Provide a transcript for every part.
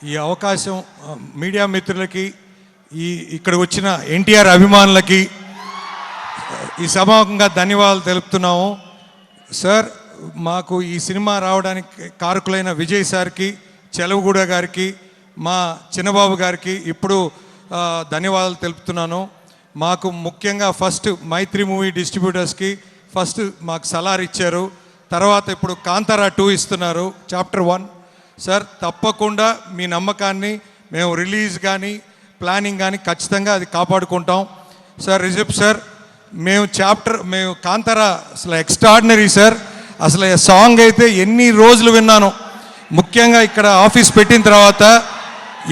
ఈ అవకాశం మీడియా మిత్రులకి, ఇక్కడికి వచ్చిన ఎన్టీఆర్ అభిమానులకి ఈ సభాముఖంగా ధన్యవాదాలు తెలుపుతున్నాము. సార్, మాకు ఈ సినిమా రావడానికి కారకులైన విజయ్ సార్కి, చెలవుగూడ గారికి, మా చిన్నబాబు గారికి ఇప్పుడు ధన్యవాదాలు తెలుపుతున్నాను. మాకు ముఖ్యంగా ఫస్ట్ మైత్రి మూవీ డిస్ట్రిబ్యూటర్స్కి ఫస్ట్ మాకు సలార్ ఇచ్చారు. తర్వాత ఇప్పుడు కాంతారా 2 ఇస్తున్నారు, చాప్టర్ 1. సార్, తప్పకుండా మీ నమ్మకాన్ని మేము రిలీజ్ కానీ ప్లానింగ్ కానీ ఖచ్చితంగా అది కాపాడుకుంటాం. సార్ రిజబ్ సార్, మేము కాంతారా అసలు ఎక్స్ట్రాడినరీ సార్. అసలు సాంగ్ అయితే ఎన్ని రోజులు విన్నాను. ముఖ్యంగా ఇక్కడ ఆఫీస్ పెట్టిన తర్వాత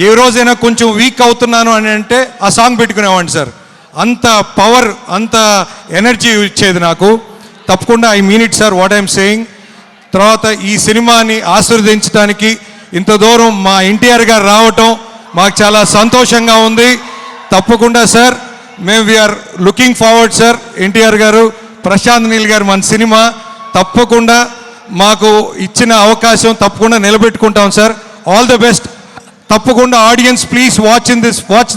ఏ రోజైనా కొంచెం వీక్ అవుతున్నాను అని అంటే ఆ సాంగ్ పెట్టుకునేవాడిని సార్. అంత పవర్, అంత ఎనర్జీ ఇచ్చేది నాకు. తప్పకుండా I mean it sir, what I'm saying. తర్వాత ఈ సినిమాని ఆశీర్వదించడానికి ఇంత దూరం మా ఎన్టీఆర్ గారు రావటం మాకు చాలా సంతోషంగా ఉంది. తప్పకుండా సార్, మేము we are looking forward sir. NTR garu, Prashanth Neel గారు, మన సినిమా తప్పకుండా మాకు ఇచ్చిన అవకాశం తప్పకుండా నిలబెట్టుకుంటాం సార్. All the best. తప్పకుండా audience please watch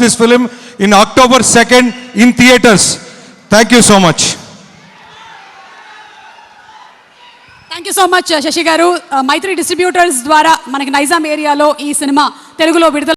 this film in October 2nd in theatres. Thank you so much. Thank you so much Shashi garu. Mythri distributors ద్వారా మనకి నైజాం ఏరియాలో ఈ సినిమా తెలుగులో విడుదల